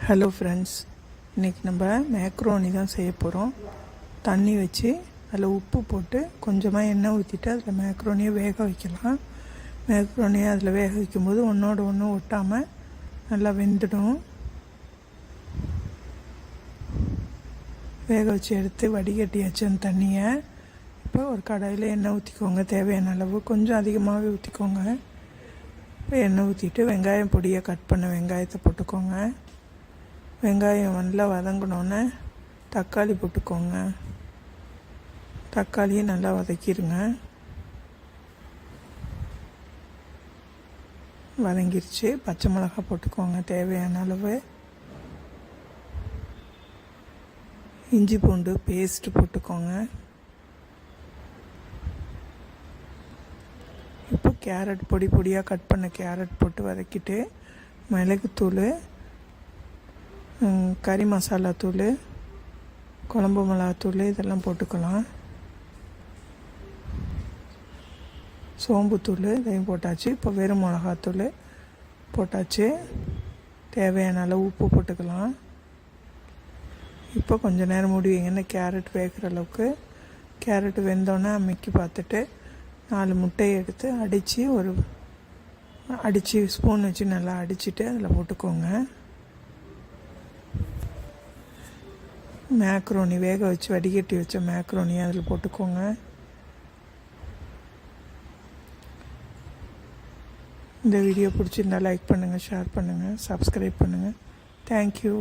Hello friends, இன்றைக்கி நம்ம macaroni தான் செய்ய போகிறோம். தண்ணி வச்சு அதில் உப்பு போட்டு கொஞ்சமாக எண்ணெய் ஊற்றிட்டு அதில் மேக்ரோனியை வேக வைக்கலாம். மேக்ரோனியை அதில் வேக வைக்கும்போது ஒன்றோடு ஒன்று ஒட்டாமல் நல்லா வெந்துடும். வேக வச்சு எடுத்து வடிகட்டியாச்சு அந்த தண்ணியை. இப்போ ஒரு கடாயில் எண்ணெய் ஊற்றிக்கோங்க, தேவையான அளவு, கொஞ்சம் அதிகமாகவே ஊற்றிக்கோங்க. இப்போ எண்ணெய் ஊற்றிட்டு வெங்காயம் பொடியை கட் பண்ண வெங்காயத்தை போட்டுக்கோங்க. வெங்காயம் நல்லா வதங்கினோன்னே தக்காளி போட்டுக்கோங்க. தக்காளியை நல்லா வதக்கிடுங்க. வதங்கிருச்சு. பச்சை மிளகாய் போட்டுக்கோங்க தேவையான அளவு. இஞ்சி பூண்டு பேஸ்ட்டு போட்டுக்கோங்க. இப்போ கேரட் பொடி பொடியாக கட் பண்ண கேரட் போட்டு வதக்கிட்டு மிளகுத்தூள், கறி மசாலா தூள், குழம்பு மிளகாத்தூள் இதெல்லாம் போட்டுக்கலாம். சோம்புத்தூள் இதையும் போட்டாச்சு. இப்போ வெறும் மிளகாத்தூள் போட்டாச்சு. தேவையான அளவு உப்பு போட்டுக்கலாம். இப்போ கொஞ்சம் நேரம் மூடிவிங்கன்னா கேரட் வேகிற அளவுக்கு. கேரட் வெந்தோன்னே அம்மிக்கி பார்த்துட்டு 4 முட்டையை எடுத்து அடித்து ஸ்பூன் வச்சு நல்லா அடிச்சுட்டு அதில் போட்டுக்கோங்க. மேக்ரோனி வேக வச்சு வடிகட்டி வச்ச மேக்ரோனி அதில் போட்டுக்கோங்க. இந்த வீடியோ பிடிச்சிருந்தால் லைக் பண்ணுங்கள், ஷேர் பண்ணுங்கள், சப்ஸ்கிரைப் பண்ணுங்கள். தேங்க்யூ.